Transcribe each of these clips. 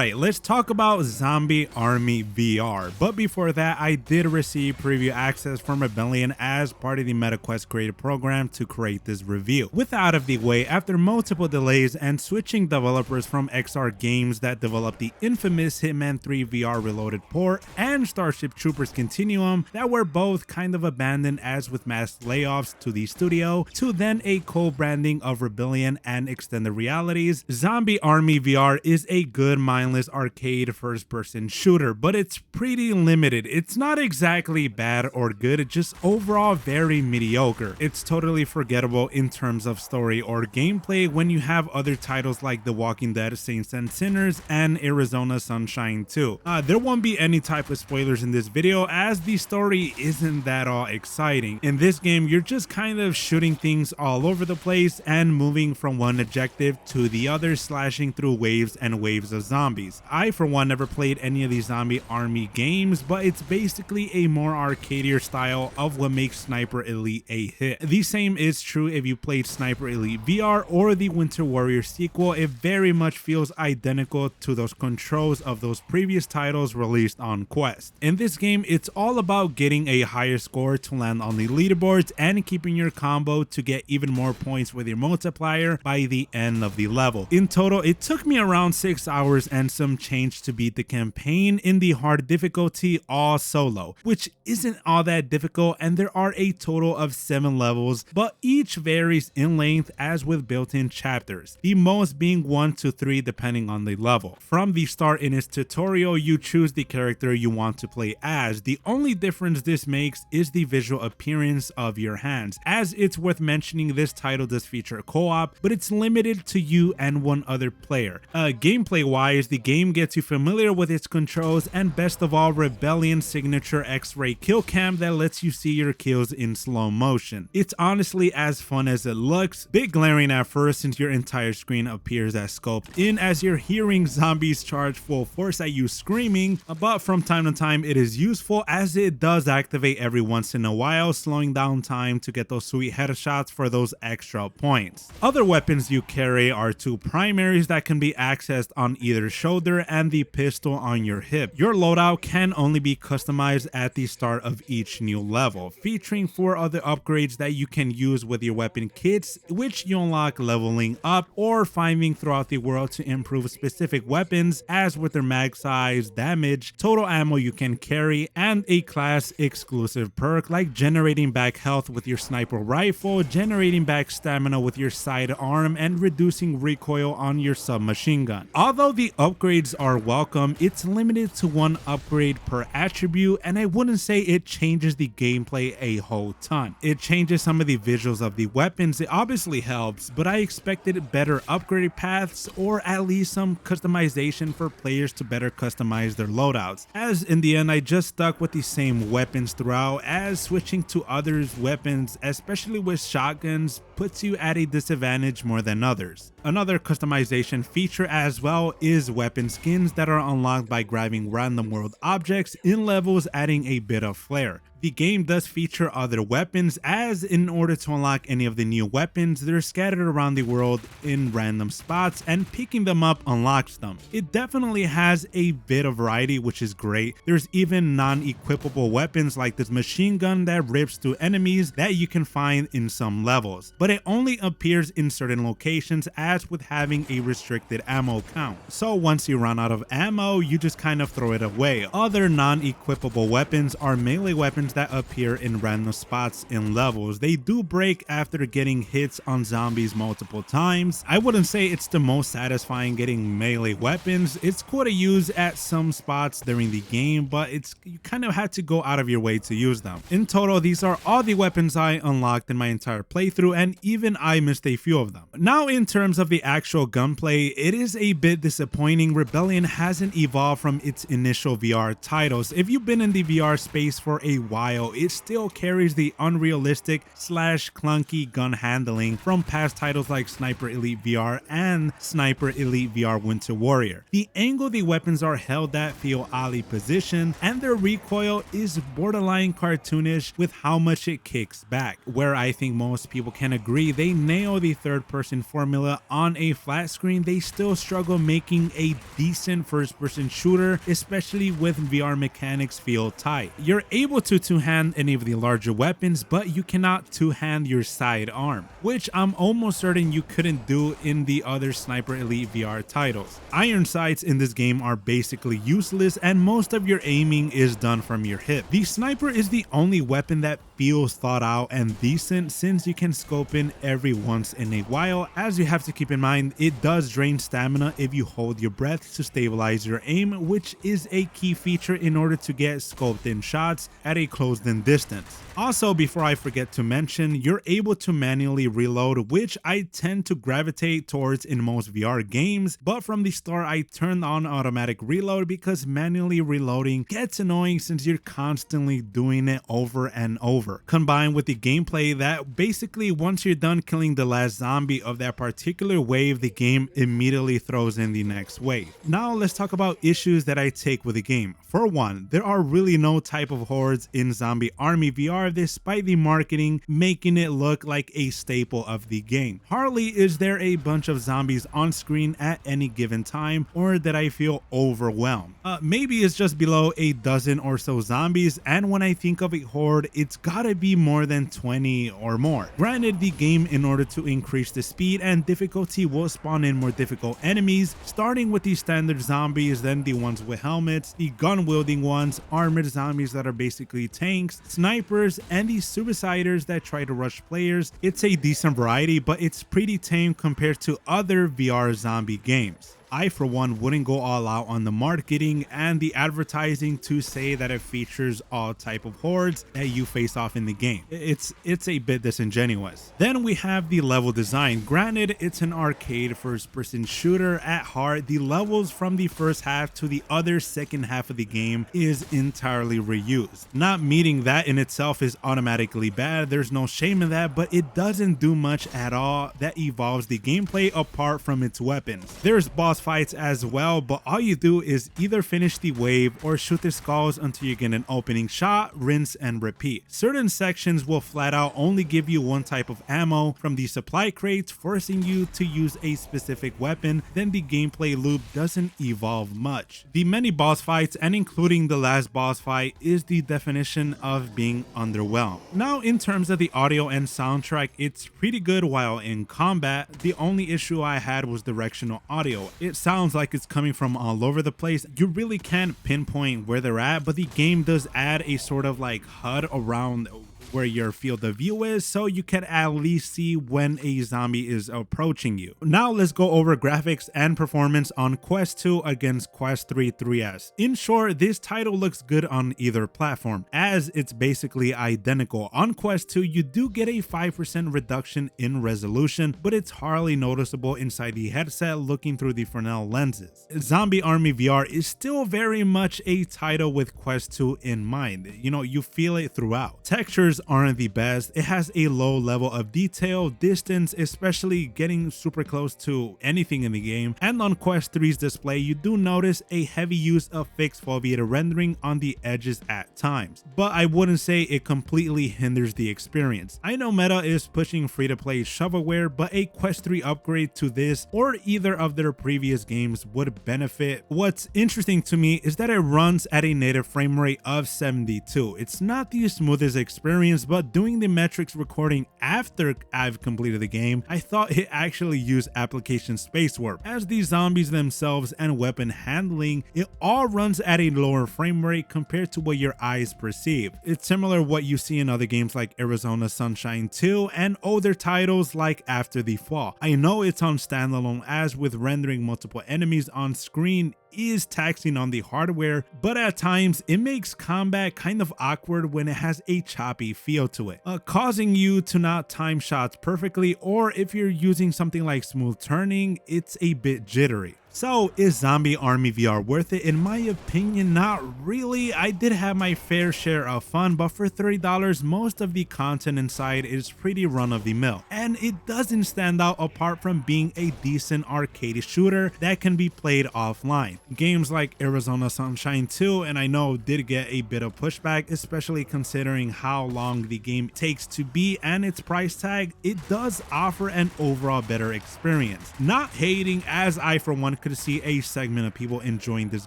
Alright, let's talk about Zombie Army VR. But before that, I did receive preview access from Rebellion as part of the MetaQuest creative program to create this review. With that out of the way, after multiple delays and switching developers from XR Games that developed the infamous Hitman 3 VR Reloaded port and Starship Troopers Continuum that were both kind of abandoned as with mass layoffs to the studio, to then a co-branding of Rebellion and Extended Realities, Zombie Army VR is a good mindless arcade first-person shooter, but it's pretty limited. It's not exactly bad or good, it's just overall very mediocre. It's totally forgettable in terms of story or gameplay when you have other titles like The Walking Dead, Saints and Sinners, and Arizona Sunshine 2. There won't be any type of spoilers in this video as the story isn't that all exciting. In this game, you're just kind of shooting things all over the place and moving from one objective to the other, slashing through waves and waves of zombies. I for one never played any of these Zombie Army games, but it's basically a more arcadier style of what makes Sniper Elite a hit. The same is true if you played Sniper Elite VR or the Winter Warrior sequel. It very much feels identical to those controls of those previous titles released on Quest. In this game, it's all about getting a higher score to land on the leaderboards and keeping your combo to get even more points with your multiplier by the end of the level. In total, it took me around 6 hours and some change to beat the campaign in the hard difficulty all solo, which isn't all that difficult, and there are a total of 7 levels, but each varies in length as with built-in chapters, the most being 1 to 3 depending on the level. From the start in its tutorial, you choose the character you want to play as. The only difference this makes is the visual appearance of your hands, as it's worth mentioning this title does feature co-op, but it's limited to you and one other player. Gameplay wise, the game gets you familiar with its controls, and best of all, Rebellion's signature X-ray kill cam that lets you see your kills in slow motion. It's honestly as fun as it looks, bit glaring at first since your entire screen appears as scoped in as you're hearing zombies charge full force at you screaming, but from time to time it is useful as it does activate every once in a while, slowing down time to get those sweet headshots for those extra points. Other weapons you carry are 2 primaries that can be accessed on either shoulder and the pistol on your hip. Your loadout can only be customized at the start of each new level, featuring 4 other upgrades that you can use with your weapon kits, which you unlock leveling up or finding throughout the world to improve specific weapons, as with their mag size, damage, total ammo you can carry, and a class exclusive perk like generating back health with your sniper rifle, generating back stamina with your sidearm, and reducing recoil on your submachine gun. Although the upgrades are welcome, it's limited to 1 upgrade per attribute, and I wouldn't say it changes the gameplay a whole ton. It changes some of the visuals of the weapons, it obviously helps, but I expected better upgrade paths or at least some customization for players to better customize their loadouts, as in the end I just stuck with the same weapons throughout, as switching to others' weapons, especially with shotguns, puts you at a disadvantage more than others. Another customization feature as well is weapon skins that are unlocked by grabbing random world objects in levels, adding a bit of flair. The game does feature other weapons, as in order to unlock any of the new weapons, they're scattered around the world in random spots, and picking them up unlocks them. It definitely has a bit of variety, which is great. There's even non-equipable weapons like this machine gun that rips through enemies that you can find in some levels, but it only appears in certain locations, as with having a restricted ammo count. So once you run out of ammo, you just kind of throw it away. Other non-equipable weapons are melee weapons that appear in random spots in levels. They do break after getting hits on zombies multiple times. I wouldn't say it's the most satisfying getting melee weapons. It's cool to use at some spots during the game, but you kind of had to go out of your way to use them. In total, these are all the weapons I unlocked in my entire playthrough, and even I missed a few of them. Now, in terms of the actual gunplay, it is a bit disappointing. Rebellion hasn't evolved from its initial VR titles. If you've been in the VR space for a while, while, it still carries the unrealistic slash clunky gun handling from past titles like Sniper Elite VR and Sniper Elite VR Winter Warrior. The angle the weapons are held at feel oddly positioned, and their recoil is borderline cartoonish with how much it kicks back. Where I think most people can agree they nail the third-person formula on a flat screen, they still struggle making a decent first-person shooter, especially with VR mechanics feel tight. You're able to two-hand any of the larger weapons, but you cannot two-hand your sidearm, which I'm almost certain you couldn't do in the other Sniper Elite VR titles. Iron sights in this game are basically useless, and most of your aiming is done from your hip. The sniper is the only weapon that feels thought out and decent, since you can scope in every once in a while, as you have to keep in mind it does drain stamina if you hold your breath to stabilize your aim, which is a key feature in order to get scoped in shots at a closed in distance. Also, before I forget to mention, you're able to manually reload, which I tend to gravitate towards in most VR games, but from the start I turned on automatic reload because manually reloading gets annoying since you're constantly doing it over and over, combined with the gameplay that basically once you're done killing the last zombie of that particular wave, the game immediately throws in the next wave. Now let's talk about issues that I take with the game. For one, there are really no type of hordes in Zombie Army VR despite the marketing making it look like a staple of the game. Hardly is there a bunch of zombies on screen at any given time or that I feel overwhelmed. Maybe it's just below a dozen or so zombies, and when I think of a horde, it's gotta be more than 20 or more. Granted, the game, in order to increase the speed and difficulty, will spawn in more difficult enemies, starting with the standard zombies, then the ones with helmets, the gun wielding ones, armored zombies that are basically tanks, snipers, and the suiciders that try to rush players. It's a decent variety, but it's pretty tame compared to other VR zombie games. I, for one, wouldn't go all out on the marketing and the advertising to say that it features all type of hordes that you face off in the game. It's a bit disingenuous. Then we have the level design. Granted, it's an arcade first-person shooter at heart. The levels from the first half to the other second half of the game is entirely reused. Not meeting that in itself is automatically bad. There's no shame in that, but it doesn't do much at all that evolves the gameplay apart from its weapons. There's boss fights as well, but all you do is either finish the wave or shoot the skulls until you get an opening shot, rinse and repeat. Certain sections will flat out only give you one type of ammo from the supply crates, forcing you to use a specific weapon. Then the gameplay loop doesn't evolve much. The many boss fights, and including the last boss fight, is the definition of being underwhelmed. Now, in terms of the audio and soundtrack, it's pretty good while in combat. The only issue I had was directional audio. It sounds like it's coming from all over the place. You really can't pinpoint where they're at, but the game does add a sort of like HUD around where your field of view is, so you can at least see when a zombie is approaching you. Now let's go over graphics and performance on Quest 2 against Quest 3 3S. In short, this title looks good on either platform, as it's basically identical. On Quest 2, you do get a 5% reduction in resolution, but it's hardly noticeable inside the headset looking through the Fresnel lenses. Zombie Army VR is still very much a title with Quest 2 in mind. You know, you feel it throughout. Textures aren't the best. It has a low level of detail, distance, especially getting super close to anything in the game. And on Quest 3's display, you do notice a heavy use of fixed foveated rendering on the edges at times, but I wouldn't say it completely hinders the experience. I know Meta is pushing free-to-play shovelware, but a Quest 3 upgrade to this or either of their previous games would benefit. What's interesting to me is that it runs at a native frame rate of 72. It's not the smoothest experience, but doing the metrics recording after I've completed the game, I thought it actually used application space warp. As the zombies themselves and weapon handling, it all runs at a lower frame rate compared to what your eyes perceive. It's similar to what you see in other games like Arizona Sunshine 2 and older titles like After the Fall. I know it's on standalone, as with rendering multiple enemies on screen is taxing on the hardware, but at times it makes combat kind of awkward when it has a choppy feel to it, causing you to not time shots perfectly, or if you're using something like smooth turning, it's a bit jittery. So is Zombie Army VR worth it? In my opinion, not really. I did have my fair share of fun, but for $30, most of the content inside is pretty run of the mill. And it doesn't stand out apart from being a decent arcade shooter that can be played offline. Games like Arizona Sunshine 2, and I know did get a bit of pushback, especially considering how long the game takes to beat and its price tag, it does offer an overall better experience. Not hating, as I for one could see a segment of people enjoying this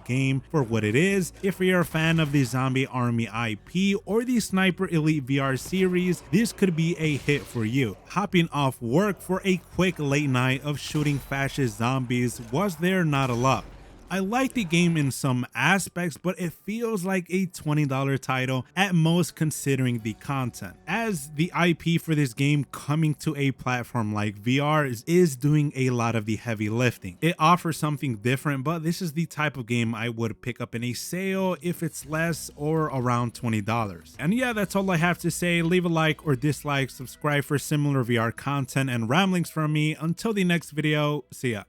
game for what it is. If you're a fan of the Zombie Army IP or the Sniper Elite VR series, this could be a hit for you. Hopping off work for a quick late night of shooting fascist zombies was there not a lot. I like the game in some aspects, but it feels like a $20 title at most considering the content, as the IP for this game coming to a platform like VR is doing a lot of the heavy lifting. It offers something different, but this is the type of game I would pick up in a sale if it's less or around $20. And yeah, that's all I have to say. Leave a like or dislike, subscribe for similar VR content and ramblings from me. Until the next video, see ya.